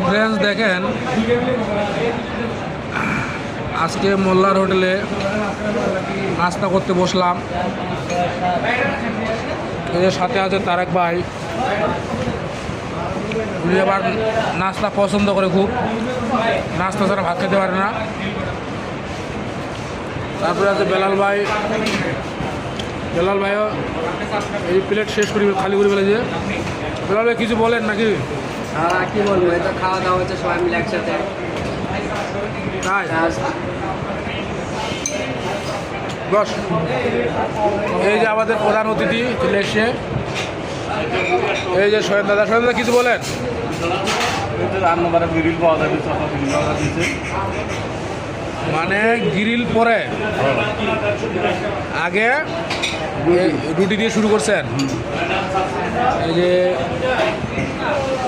Friends দেখেন, আজকে মোল্লার হোটেলে নাস্তা করতে বসলাম। এদের সাথে আছে তারেক ভাই, উনি আবার নাস্তা পছন্দ করে খুব, নাস্তা ছাড়া ভাত খেতে পারে না। তারপরে আছে বেলাল ভাই, বেলাল ভাইও এই প্লেট শেষ করি খালি করে ফেলেছে। বেলাল ভাই কিছু বলেন নাকি? হ্যাঁ, কি বলবো, এটা খাওয়া দাওয়া হচ্ছে সবাই মিলে একসাথে। তাই বস। এই যে আমাদের প্রধান অতিথি চলে এসছে, এই যে সোহেন দাদা। সোহেন দাদা কিছু বলেন? মানে গ্রিল পরে আগে রুটি দিয়ে শুরু করছেন। এই যে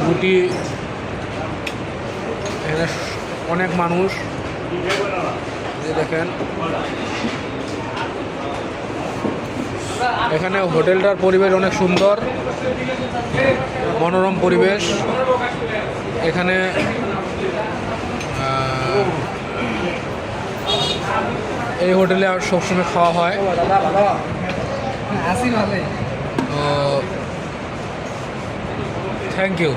রুটি, এখানে অনেক মানুষ, এই দেখেন। এখানে হোটেলটার পরিবেশ অনেক সুন্দর, মনোরম পরিবেশ। এখানে এই হোটেলে সবসময় খাওয়া হয়। Thank you.